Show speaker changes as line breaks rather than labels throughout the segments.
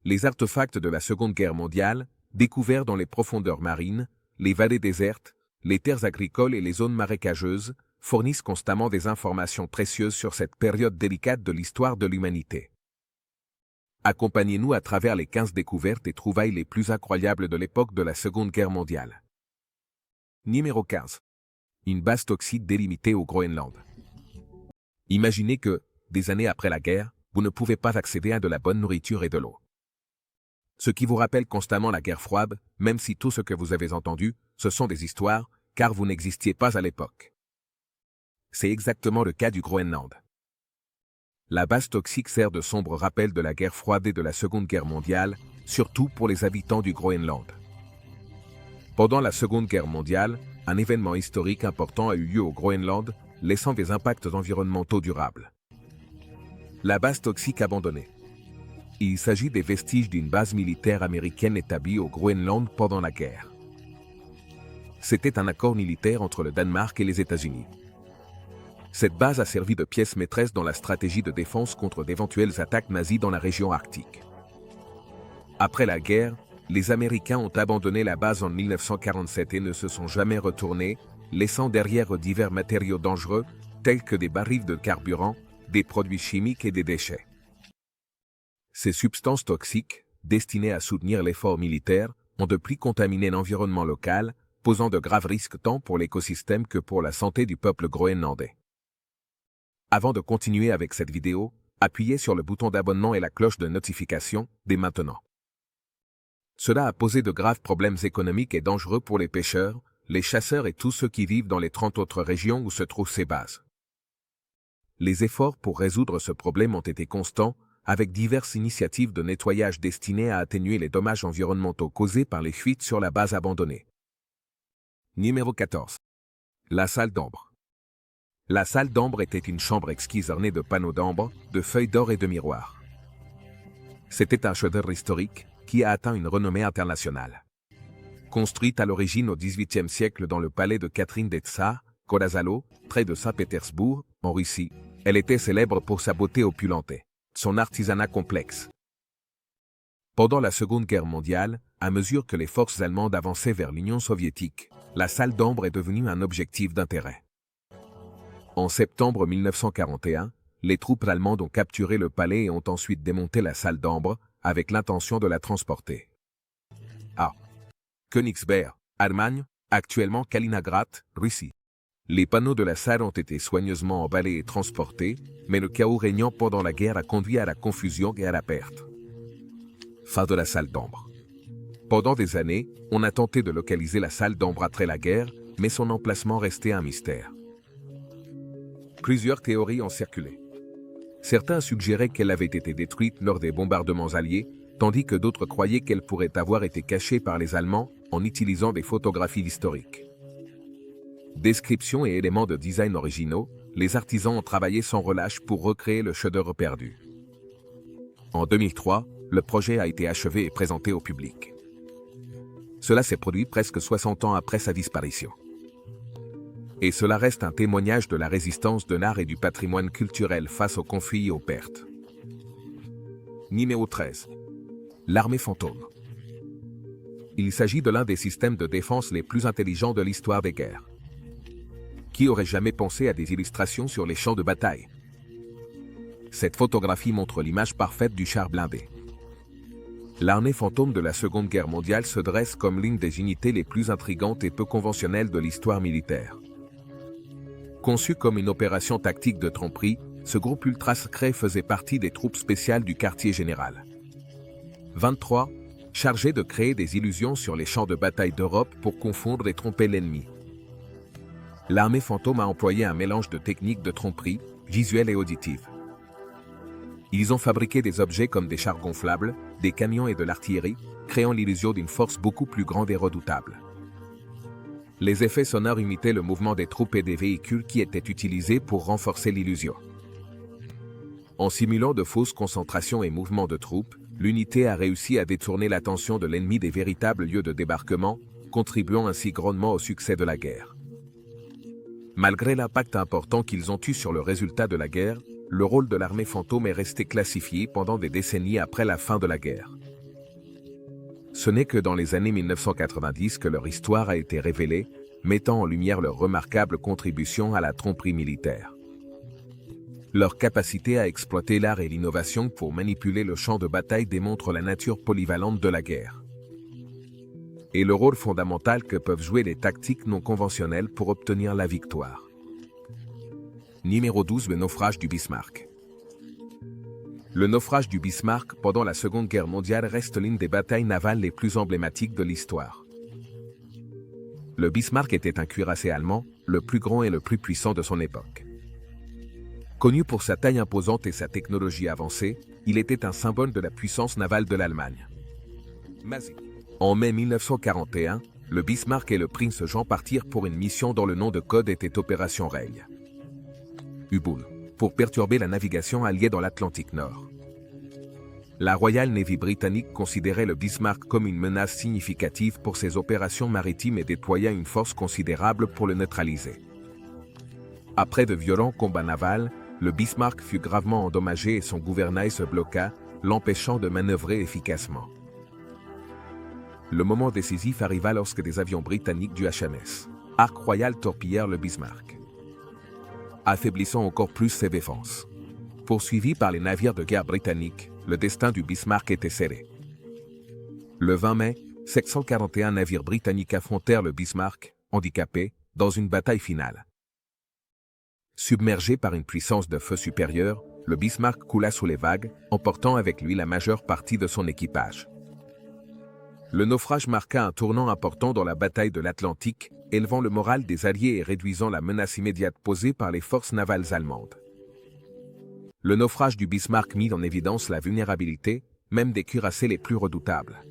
Les artefacts de la Seconde Guerre mondiale, découverts dans les profondeurs marines, les vallées désertes, les terres agricoles et les zones marécageuses, fournissent constamment des informations précieuses sur cette période délicate de l'histoire de l'humanité. Accompagnez-nous à travers les 15 découvertes et trouvailles les plus incroyables de l'époque de la Seconde Guerre mondiale. Numéro 15. Une base toxique délimitée au Groenland. Imaginez que, des années après la guerre, vous ne pouvez pas accéder à de la bonne nourriture et de l'eau. Ce qui vous rappelle constamment la guerre froide, même si tout ce que vous avez entendu, ce sont des histoires, car vous n'existiez pas à l'époque. C'est exactement le cas du Groenland. La base toxique sert de sombre rappel de la guerre froide et de la Seconde Guerre mondiale, surtout pour les habitants du Groenland. Pendant la Seconde Guerre mondiale, un événement historique important a eu lieu au Groenland, laissant des impacts environnementaux durables. La base toxique abandonnée. Il s'agit des vestiges d'une base militaire américaine établie au Groenland pendant la guerre. C'était un accord militaire entre le Danemark et les États-Unis. Cette base a servi de pièce maîtresse dans la stratégie de défense contre d'éventuelles attaques nazies dans la région arctique. Après la guerre, les Américains ont abandonné la base en 1947 et ne se sont jamais retournés, laissant derrière divers matériaux dangereux, tels que des barils de carburant, des produits chimiques et des déchets. Ces substances toxiques, destinées à soutenir l'effort militaire, ont depuis contaminé l'environnement local, posant de graves risques tant pour l'écosystème que pour la santé du peuple groenlandais. Avant de continuer avec cette vidéo, appuyez sur le bouton d'abonnement et la cloche de notification, dès maintenant. Cela a posé de graves problèmes économiques et dangereux pour les pêcheurs, les chasseurs et tous ceux qui vivent dans les 30 autres régions où se trouvent ces bases. Les efforts pour résoudre ce problème ont été constants, avec diverses initiatives de nettoyage destinées à atténuer les dommages environnementaux causés par les fuites sur la base abandonnée. Numéro 14. La salle d'ambre. La salle d'ambre était une chambre exquise ornée de panneaux d'ambre, de feuilles d'or et de miroirs. C'était un chef-d'œuvre historique qui a atteint une renommée internationale. Construite à l'origine au XVIIIe siècle dans le palais de Catherine des Tsars, Kodazalo, près de Saint-Pétersbourg, en Russie, elle était célèbre pour sa beauté opulente, son artisanat complexe. Pendant la Seconde Guerre mondiale, à mesure que les forces allemandes avançaient vers l'Union soviétique, la salle d'ambre est devenue un objectif d'intérêt. En septembre 1941, les troupes allemandes ont capturé le palais et ont ensuite démonté la salle d'ambre, avec l'intention de la transporter à Königsberg, Allemagne, actuellement Kaliningrad, Russie. Les panneaux de la salle ont été soigneusement emballés et transportés, mais le chaos régnant pendant la guerre a conduit à la confusion et à la perte. Fin de la salle d'ambre. Pendant des années, on a tenté de localiser la salle d'ambre après la guerre, mais son emplacement restait un mystère. Plusieurs théories ont circulé. Certains suggéraient qu'elle avait été détruite lors des bombardements alliés, tandis que d'autres croyaient qu'elle pourrait avoir été cachée par les Allemands en utilisant des photographies historiques. Descriptions et éléments de design originaux, les artisans ont travaillé sans relâche pour recréer le chef-d'œuvre perdu. En 2003, le projet a été achevé et présenté au public. Cela s'est produit presque 60 ans après sa disparition. Et cela reste un témoignage de la résistance de l'art et du patrimoine culturel face aux conflits et aux pertes. Numéro 13. L'armée fantôme. Il s'agit de l'un des systèmes de défense les plus intelligents de l'histoire des guerres. Qui aurait jamais pensé à des illustrations sur les champs de bataille? Cette photographie montre l'image parfaite du char blindé. L'armée fantôme de la Seconde Guerre mondiale se dresse comme l'une des unités les plus intrigantes et peu conventionnelles de l'histoire militaire. Conçu comme une opération tactique de tromperie, ce groupe ultra secret faisait partie des troupes spéciales du quartier général 23, chargé de créer des illusions sur les champs de bataille d'Europe pour confondre et tromper l'ennemi. L'armée fantôme a employé un mélange de techniques de tromperie, visuelle et auditive. Ils ont fabriqué des objets comme des chars gonflables, des camions et de l'artillerie, créant l'illusion d'une force beaucoup plus grande et redoutable. Les effets sonores imitaient le mouvement des troupes et des véhicules qui étaient utilisés pour renforcer l'illusion. En simulant de fausses concentrations et mouvements de troupes, l'unité a réussi à détourner l'attention de l'ennemi des véritables lieux de débarquement, contribuant ainsi grandement au succès de la guerre. Malgré l'impact important qu'ils ont eu sur le résultat de la guerre, le rôle de l'armée fantôme est resté classifié pendant des décennies après la fin de la guerre. Ce n'est que dans les années 1990 que leur histoire a été révélée, mettant en lumière leur remarquable contribution à la tromperie militaire. Leur capacité à exploiter l'art et l'innovation pour manipuler le champ de bataille démontre la nature polyvalente de la guerre et le rôle fondamental que peuvent jouer les tactiques non conventionnelles pour obtenir la victoire. Numéro 12. Le naufrage du Bismarck. Le naufrage du Bismarck pendant la Seconde Guerre mondiale reste l'une des batailles navales les plus emblématiques de l'histoire. Le Bismarck était un cuirassé allemand, le plus grand et le plus puissant de son époque. Connu pour sa taille imposante et sa technologie avancée, il était un symbole de la puissance navale de l'Allemagne. En mai 1941, le Bismarck et le prince Jean partirent pour une mission dont le nom de code était Opération Rail. U-Boot, pour perturber la navigation alliée dans l'Atlantique Nord. La Royal Navy britannique considérait le Bismarck comme une menace significative pour ses opérations maritimes et déploya une force considérable pour le neutraliser. Après de violents combats navals, le Bismarck fut gravement endommagé et son gouvernail se bloqua, l'empêchant de manœuvrer efficacement. Le moment décisif arriva lorsque des avions britanniques du HMS Ark Royal torpillèrent le Bismarck, affaiblissant encore plus ses défenses. Poursuivi par les navires de guerre britanniques, le destin du Bismarck était scellé. Le 20 mai, 741 navires britanniques affrontèrent le Bismarck, handicapé, dans une bataille finale. Submergé par une puissance de feu supérieure, le Bismarck coula sous les vagues, emportant avec lui la majeure partie de son équipage. Le naufrage marqua un tournant important dans la bataille de l'Atlantique, élevant le moral des Alliés et réduisant la menace immédiate posée par les forces navales allemandes. Le naufrage du Bismarck mit en évidence la vulnérabilité, même des cuirassés les plus redoutables.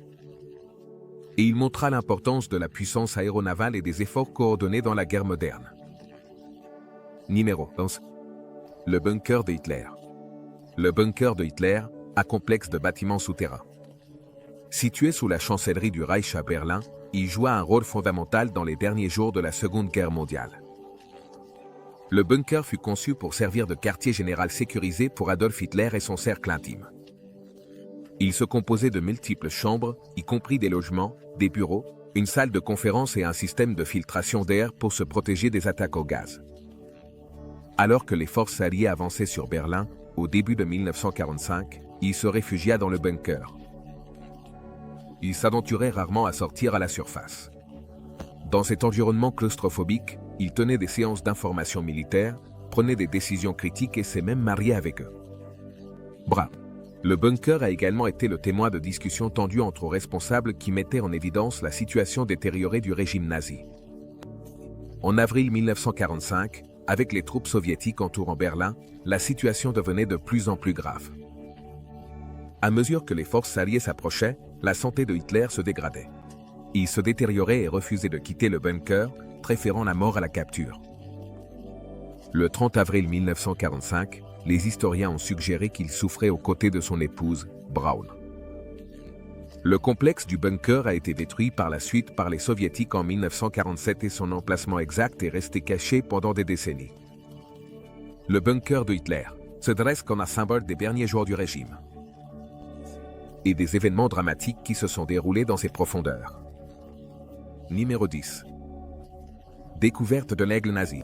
Et il montra l'importance de la puissance aéronavale et des efforts coordonnés dans la guerre moderne. Numéro 11. Le bunker de Hitler. Le bunker de Hitler, un complexe de bâtiments souterrains. Situé sous la chancellerie du Reich à Berlin, il joua un rôle fondamental dans les derniers jours de la Seconde Guerre mondiale. Le bunker fut conçu pour servir de quartier général sécurisé pour Adolf Hitler et son cercle intime. Il se composait de multiples chambres, y compris des logements, des bureaux, une salle de conférence et un système de filtration d'air pour se protéger des attaques au gaz. Alors que les forces alliées avançaient sur Berlin, au début de 1945, il se réfugia dans le bunker. Il s'aventurait rarement à sortir à la surface. Dans cet environnement claustrophobique, il tenait des séances d'information militaire, prenait des décisions critiques et s'est même marié avec eux. Bravo. Le bunker a également été le témoin de discussions tendues entre responsables qui mettaient en évidence la situation détériorée du régime nazi. En avril 1945, avec les troupes soviétiques entourant Berlin, la situation devenait de plus en plus grave. À mesure que les forces alliées s'approchaient, la santé de Hitler se dégradait. Il se détériorait et refusait de quitter le bunker, préférant la mort à la capture. Le 30 avril 1945, les historiens ont suggéré qu'il souffrait aux côtés de son épouse, Braun. Le complexe du bunker a été détruit par la suite par les soviétiques en 1947 et son emplacement exact est resté caché pendant des décennies. Le bunker de Hitler se dresse comme un symbole des derniers jours du régime et des événements dramatiques qui se sont déroulés dans ses profondeurs. Numéro 10. Découverte de l'aigle nazi.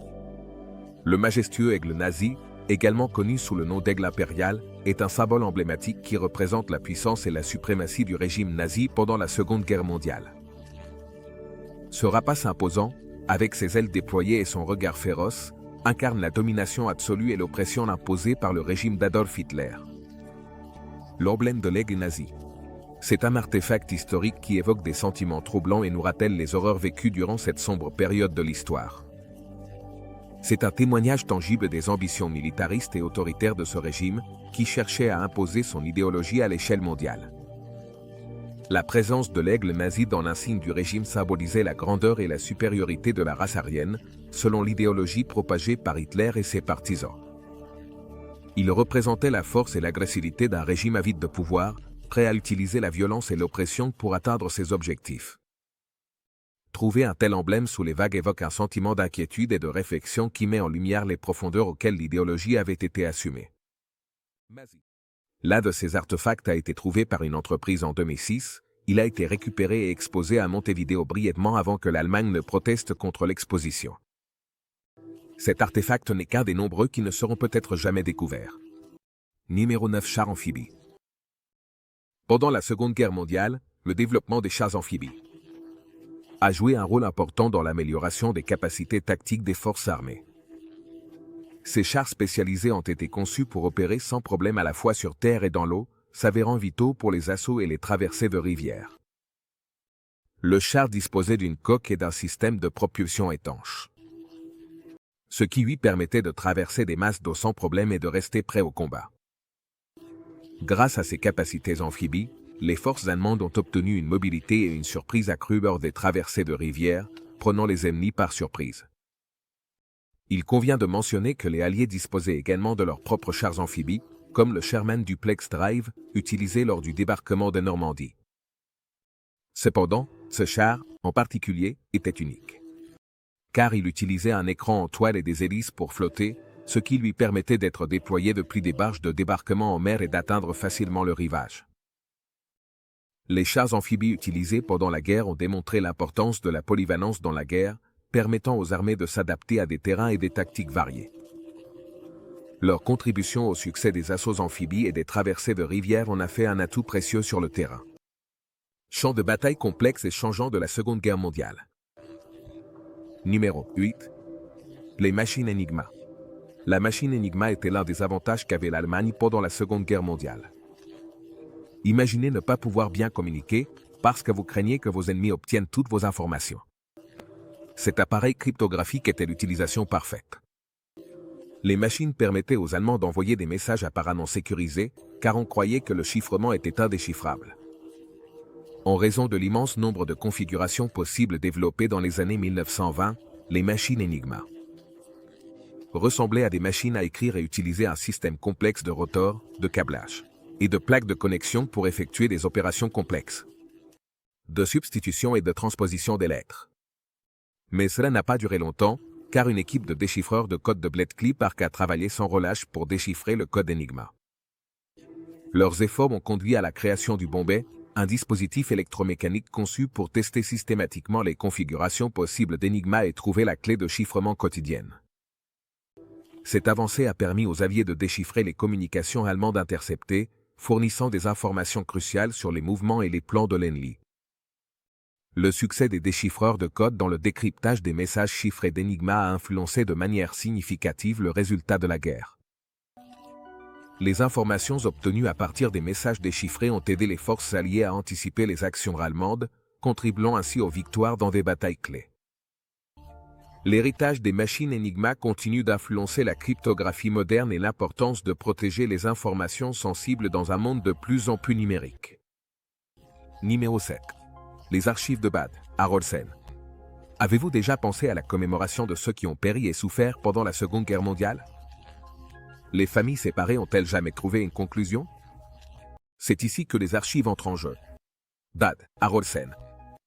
Le majestueux aigle nazi, également connu sous le nom d'aigle impérial, est un symbole emblématique qui représente la puissance et la suprématie du régime nazi pendant la Seconde Guerre mondiale. Ce rapace imposant, avec ses ailes déployées et son regard féroce, incarne la domination absolue et l'oppression imposée par le régime d'Adolf Hitler. L'emblème de l'aigle nazi. C'est un artefact historique qui évoque des sentiments troublants et nous rappelle les horreurs vécues durant cette sombre période de l'histoire. C'est un témoignage tangible des ambitions militaristes et autoritaires de ce régime, qui cherchait à imposer son idéologie à l'échelle mondiale. La présence de l'aigle nazi dans l'insigne du régime symbolisait la grandeur et la supériorité de la race aryenne, selon l'idéologie propagée par Hitler et ses partisans. Il représentait la force et l'agressivité d'un régime avide de pouvoir, prêt à utiliser la violence et l'oppression pour atteindre ses objectifs. Trouver un tel emblème sous les vagues évoque un sentiment d'inquiétude et de réflexion qui met en lumière les profondeurs auxquelles l'idéologie avait été assumée. L'un de ces artefacts a été trouvé par une entreprise en 2006, il a été récupéré et exposé à Montevideo brièvement avant que l'Allemagne ne proteste contre l'exposition. Cet artefact n'est qu'un des nombreux qui ne seront peut-être jamais découverts. Numéro 9. Chars amphibies. Pendant la Seconde Guerre mondiale, le développement des chars amphibies a joué un rôle important dans l'amélioration des capacités tactiques des forces armées. Ces chars spécialisés ont été conçus pour opérer sans problème à la fois sur terre et dans l'eau, s'avérant vitaux pour les assauts et les traversées de rivières. Le char disposait d'une coque et d'un système de propulsion étanche, ce qui lui permettait de traverser des masses d'eau sans problème et de rester prêt au combat. Grâce à ces capacités amphibies, les forces allemandes ont obtenu une mobilité et une surprise accrue lors des traversées de rivières, prenant les ennemis par surprise. Il convient de mentionner que les Alliés disposaient également de leurs propres chars amphibies, comme le Sherman Duplex Drive, utilisé lors du débarquement de Normandie. Cependant, ce char, en particulier, était unique. Car il utilisait un écran en toile et des hélices pour flotter, ce qui lui permettait d'être déployé depuis des barges de débarquement en mer et d'atteindre facilement le rivage. Les chars amphibies utilisés pendant la guerre ont démontré l'importance de la polyvalence dans la guerre, permettant aux armées de s'adapter à des terrains et des tactiques variées. Leur contribution au succès des assauts amphibies et des traversées de rivières en a fait un atout précieux sur le terrain. Champ de bataille complexe et changeant de la Seconde Guerre mondiale. Numéro 8. Les machines Enigma. La machine Enigma était l'un des avantages qu'avait l'Allemagne pendant la Seconde Guerre mondiale. Imaginez ne pas pouvoir bien communiquer parce que vous craignez que vos ennemis obtiennent toutes vos informations. Cet appareil cryptographique était l'utilisation parfaite. Les machines permettaient aux Allemands d'envoyer des messages apparemment sécurisés, car on croyait que le chiffrement était indéchiffrable. En raison de l'immense nombre de configurations possibles développées dans les années 1920, les machines Enigma ressemblaient à des machines à écrire et utilisaient un système complexe de rotors, de câblage et de plaques de connexion pour effectuer des opérations complexes de substitution et de transposition des lettres. Mais cela n'a pas duré longtemps, car une équipe de déchiffreurs de code de Bletchley Park a travaillé sans relâche pour déchiffrer le code Enigma. Leurs efforts ont conduit à la création du Bombay, un dispositif électromécanique conçu pour tester systématiquement les configurations possibles d'Enigma et trouver la clé de chiffrement quotidienne. Cette avancée a permis aux alliés de déchiffrer les communications allemandes interceptées, fournissant des informations cruciales sur les mouvements et les plans de l'ennemi. Le succès des déchiffreurs de code dans le décryptage des messages chiffrés d'Enigma a influencé de manière significative le résultat de la guerre. Les informations obtenues à partir des messages déchiffrés ont aidé les forces alliées à anticiper les actions allemandes, contribuant ainsi aux victoires dans des batailles clés. L'héritage des machines Enigma continue d'influencer la cryptographie moderne et l'importance de protéger les informations sensibles dans un monde de plus en plus numérique. Numéro 7. Les archives de Bad Arolsen. Avez-vous déjà pensé à la commémoration de ceux qui ont péri et souffert pendant la Seconde Guerre mondiale? Les familles séparées ont-elles jamais trouvé une conclusion? C'est ici que les archives entrent en jeu. Bad Arolsen.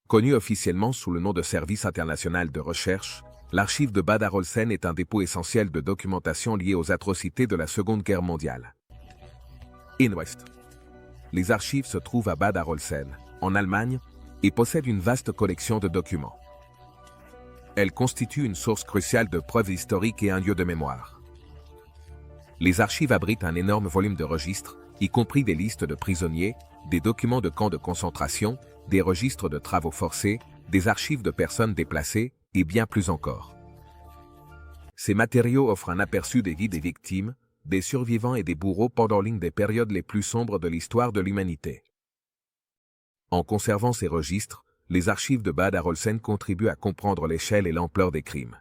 Connu officiellement sous le nom de Service international de recherche, l'archive de Bad Arolsen est un dépôt essentiel de documentation liée aux atrocités de la Seconde Guerre mondiale. In West. Les archives se trouvent à Bad Arolsen, en Allemagne, et possèdent une vaste collection de documents. Elles constituent une source cruciale de preuves historiques et un lieu de mémoire. Les archives abritent un énorme volume de registres, y compris des listes de prisonniers, des documents de camps de concentration, des registres de travaux forcés, des archives de personnes déplacées, et bien plus encore. Ces matériaux offrent un aperçu des vies des victimes, des survivants et des bourreaux pendant l'une des périodes les plus sombres de l'histoire de l'humanité. En conservant ces registres, les archives de Bad Arolsen contribuent à comprendre l'échelle et l'ampleur des crimes.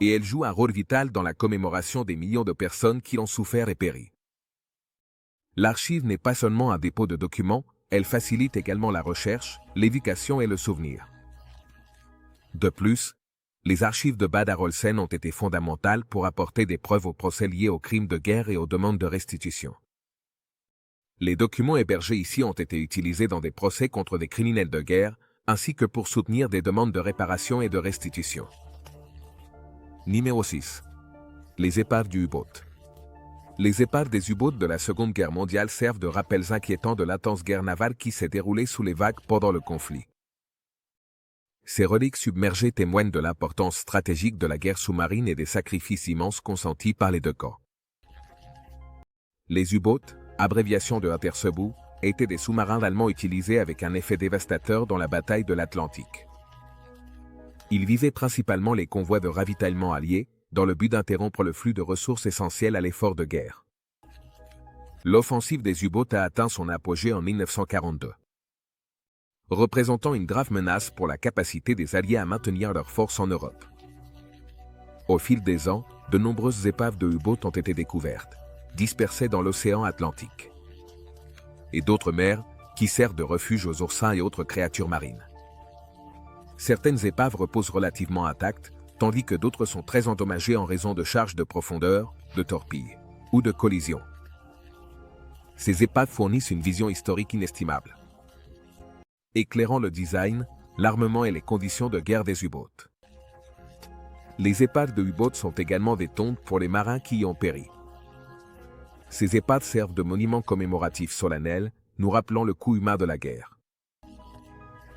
Et elles jouent un rôle vital dans la commémoration des millions de personnes qui ont souffert et péri. L'archive n'est pas seulement un dépôt de documents, elle facilite également la recherche, l'éducation et le souvenir. De plus, les archives de Bad Arolsen ont été fondamentales pour apporter des preuves aux procès liés aux crimes de guerre et aux demandes de restitution. Les documents hébergés ici ont été utilisés dans des procès contre des criminels de guerre, ainsi que pour soutenir des demandes de réparation et de restitution. Numéro 6. Les épaves du U-Boat. Les épaves des U-boats de la Seconde Guerre mondiale servent de rappels inquiétants de l'intense guerre navale qui s'est déroulée sous les vagues pendant le conflit. Ces reliques submergées témoignent de l'importance stratégique de la guerre sous-marine et des sacrifices immenses consentis par les deux camps. Les U-boats, abréviation de Unterseeboot, étaient des sous-marins allemands utilisés avec un effet dévastateur dans la bataille de l'Atlantique. Ils visaient principalement les convois de ravitaillement alliés, dans le but d'interrompre le flux de ressources essentielles à l'effort de guerre. L'offensive des U-boats a atteint son apogée en 1942. Représentant une grave menace pour la capacité des Alliés à maintenir leurs forces en Europe. Au fil des ans, de nombreuses épaves de U-boats ont été découvertes, dispersées dans l'océan Atlantique. Et d'autres mers, qui servent de refuge aux oursins et autres créatures marines. Certaines épaves reposent relativement intactes, tandis que d'autres sont très endommagées en raison de charges de profondeur, de torpilles ou de collisions. Ces épaves fournissent une vision historique inestimable, éclairant le design, l'armement et les conditions de guerre des U-boats. Les épaves de U-boats sont également des tombes pour les marins qui y ont péri. Ces épaves servent de monuments commémoratifs solennels, nous rappelant le coût humain de la guerre.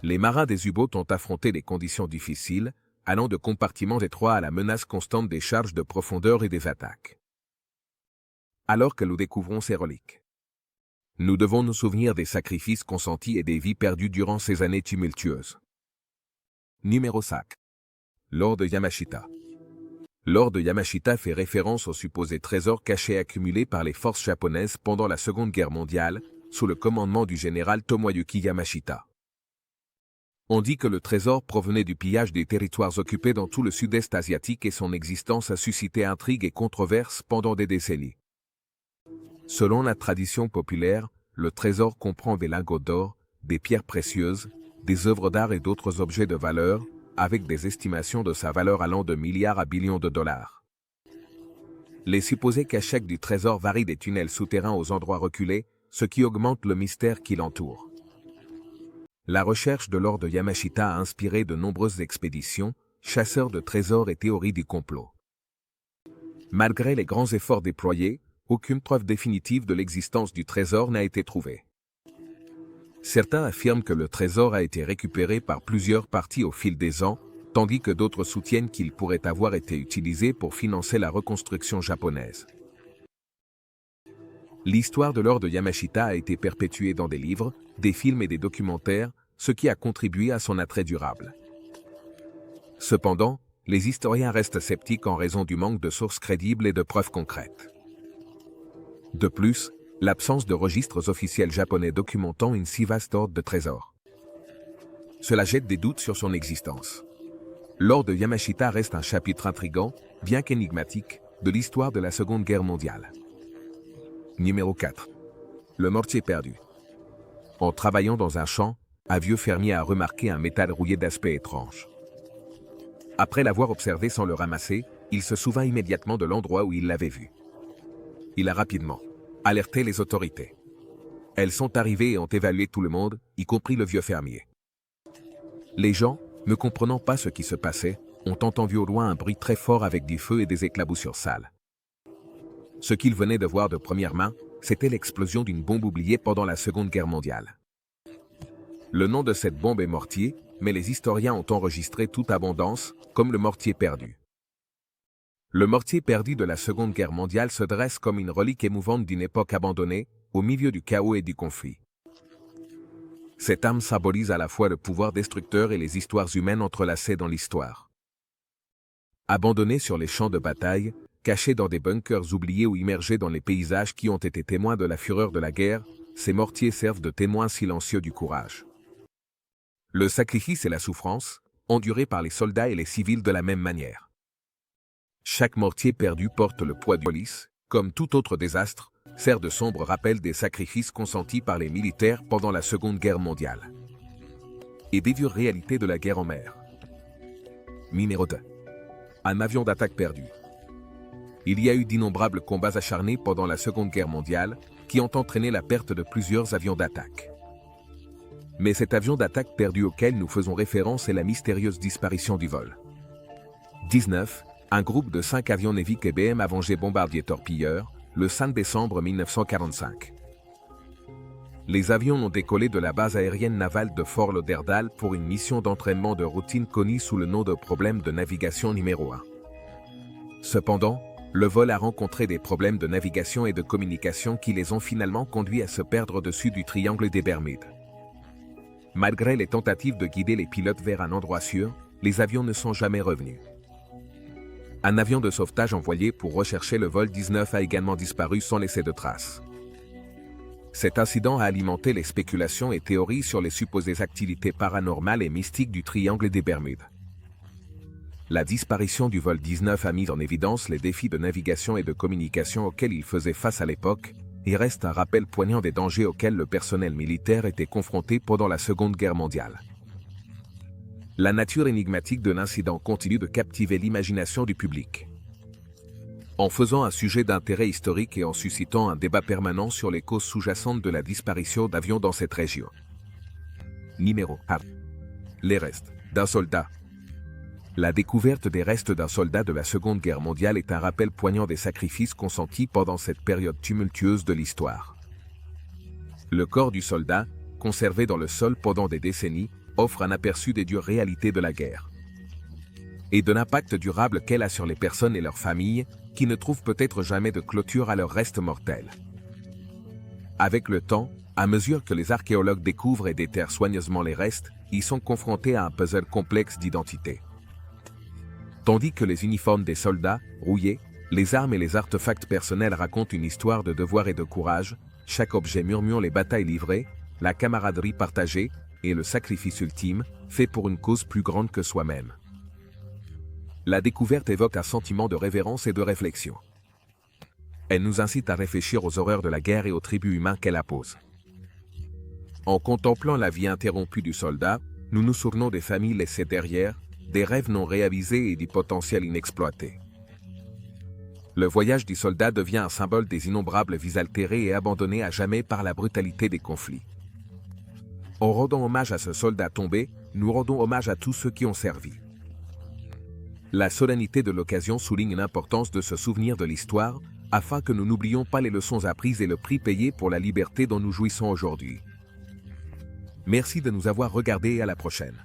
Les marins des U-boats ont affronté des conditions difficiles, allant de compartiments étroits à la menace constante des charges de profondeur et des attaques. Alors que nous découvrons ces reliques, nous devons nous souvenir des sacrifices consentis et des vies perdues durant ces années tumultueuses. Numéro 5. L'or de Yamashita. L'or de Yamashita fait référence aux supposés trésors cachés accumulés par les forces japonaises pendant la Seconde Guerre mondiale, sous le commandement du général Tomoyuki Yamashita. On dit que le trésor provenait du pillage des territoires occupés dans tout le sud-est asiatique et son existence a suscité intrigues et controverses pendant des décennies. Selon la tradition populaire, le trésor comprend des lingots d'or, des pierres précieuses, des œuvres d'art et d'autres objets de valeur, avec des estimations de sa valeur allant de milliards à billions de dollars. Les supposés cachettes du trésor varient des tunnels souterrains aux endroits reculés, ce qui augmente le mystère qui l'entoure. La recherche de l'or de Yamashita a inspiré de nombreuses expéditions, chasseurs de trésors et théories du complot. Malgré les grands efforts déployés, aucune preuve définitive de l'existence du trésor n'a été trouvée. Certains affirment que le trésor a été récupéré par plusieurs parties au fil des ans, tandis que d'autres soutiennent qu'il pourrait avoir été utilisé pour financer la reconstruction japonaise. L'histoire de l'or de Yamashita a été perpétuée dans des livres, des films et des documentaires, ce qui a contribué à son attrait durable. Cependant, les historiens restent sceptiques en raison du manque de sources crédibles et de preuves concrètes. De plus, l'absence de registres officiels japonais documentant une si vaste hoard de trésors. Cela jette des doutes sur son existence. L'or de Yamashita reste un chapitre intrigant, bien qu'énigmatique, de l'histoire de la Seconde Guerre mondiale. Numéro 4. Le mortier perdu. En travaillant dans un champ, un vieux fermier a remarqué un métal rouillé d'aspect étrange. Après l'avoir observé sans le ramasser, il se souvint immédiatement de l'endroit où il l'avait vu. Il a rapidement alerté les autorités. Elles sont arrivées et ont évalué tout le monde, y compris le vieux fermier. Les gens, ne comprenant pas ce qui se passait, ont entendu au loin un bruit très fort avec du feu et des éclaboussures sales. Ce qu'ils venaient de voir de première main, c'était l'explosion d'une bombe oubliée pendant la Seconde Guerre mondiale. Le nom de cette bombe est mortier, mais les historiens ont enregistré toute abondance, comme le mortier perdu. Le mortier perdu de la Seconde Guerre mondiale se dresse comme une relique émouvante d'une époque abandonnée, au milieu du chaos et du conflit. Cette arme symbolise à la fois le pouvoir destructeur et les histoires humaines entrelacées dans l'histoire. Abandonnée sur les champs de bataille, cachés dans des bunkers oubliés ou immergés dans les paysages qui ont été témoins de la fureur de la guerre, ces mortiers servent de témoins silencieux du courage. Le sacrifice et la souffrance, endurés par les soldats et les civils de la même manière. Chaque mortier perdu porte le poids du police, comme tout autre désastre, sert de sombre rappel des sacrifices consentis par les militaires pendant la Seconde Guerre mondiale. Et des dures réalités de la guerre en mer. Numéro 2. Un avion d'attaque perdu. Il y a eu d'innombrables combats acharnés pendant la Seconde Guerre mondiale, qui ont entraîné la perte de plusieurs avions d'attaque. Mais cet avion d'attaque perdu auquel nous faisons référence est la mystérieuse disparition du vol. 19. Un groupe de 5 avions Navy KBM Avenger bombardiers torpilleurs, le 5 décembre 1945. Les avions ont décollé de la base aérienne navale de Fort Lauderdale pour une mission d'entraînement de routine connue sous le nom de problème de navigation numéro 1. Cependant, le vol a rencontré des problèmes de navigation et de communication qui les ont finalement conduits à se perdre au-dessus du triangle des Bermudes. Malgré les tentatives de guider les pilotes vers un endroit sûr, les avions ne sont jamais revenus. Un avion de sauvetage envoyé pour rechercher le vol 19 a également disparu sans laisser de traces. Cet incident a alimenté les spéculations et théories sur les supposées activités paranormales et mystiques du triangle des Bermudes. La disparition du vol 19 a mis en évidence les défis de navigation et de communication auxquels il faisait face à l'époque, et reste un rappel poignant des dangers auxquels le personnel militaire était confronté pendant la Seconde Guerre mondiale. La nature énigmatique de l'incident continue de captiver l'imagination du public. En faisant un sujet d'intérêt historique et en suscitant un débat permanent sur les causes sous-jacentes de la disparition d'avions dans cette région. Numéro 1. Les restes d'un soldat. La découverte des restes d'un soldat de la Seconde Guerre mondiale est un rappel poignant des sacrifices consentis pendant cette période tumultueuse de l'histoire. Le corps du soldat, conservé dans le sol pendant des décennies, offre un aperçu des dures réalités de la guerre et de l'impact durable qu'elle a sur les personnes et leurs familles, qui ne trouvent peut-être jamais de clôture à leurs restes mortels. Avec le temps, à mesure que les archéologues découvrent et déterrent soigneusement les restes, ils sont confrontés à un puzzle complexe d'identité. Tandis que les uniformes des soldats, rouillés, les armes et les artefacts personnels racontent une histoire de devoir et de courage, chaque objet murmure les batailles livrées, la camaraderie partagée et le sacrifice ultime, fait pour une cause plus grande que soi-même. La découverte évoque un sentiment de révérence et de réflexion. Elle nous incite à réfléchir aux horreurs de la guerre et aux tributs humains qu'elle impose. En contemplant la vie interrompue du soldat, nous nous souvenons des familles laissées derrière, des rêves non réalisés et du potentiel inexploité. Le voyage du soldat devient un symbole des innombrables vies altérées et abandonnées à jamais par la brutalité des conflits. En rendant hommage à ce soldat tombé, nous rendons hommage à tous ceux qui ont servi. La solennité de l'occasion souligne l'importance de se souvenir de l'histoire, afin que nous n'oublions pas les leçons apprises et le prix payé pour la liberté dont nous jouissons aujourd'hui. Merci de nous avoir regardés et à la prochaine.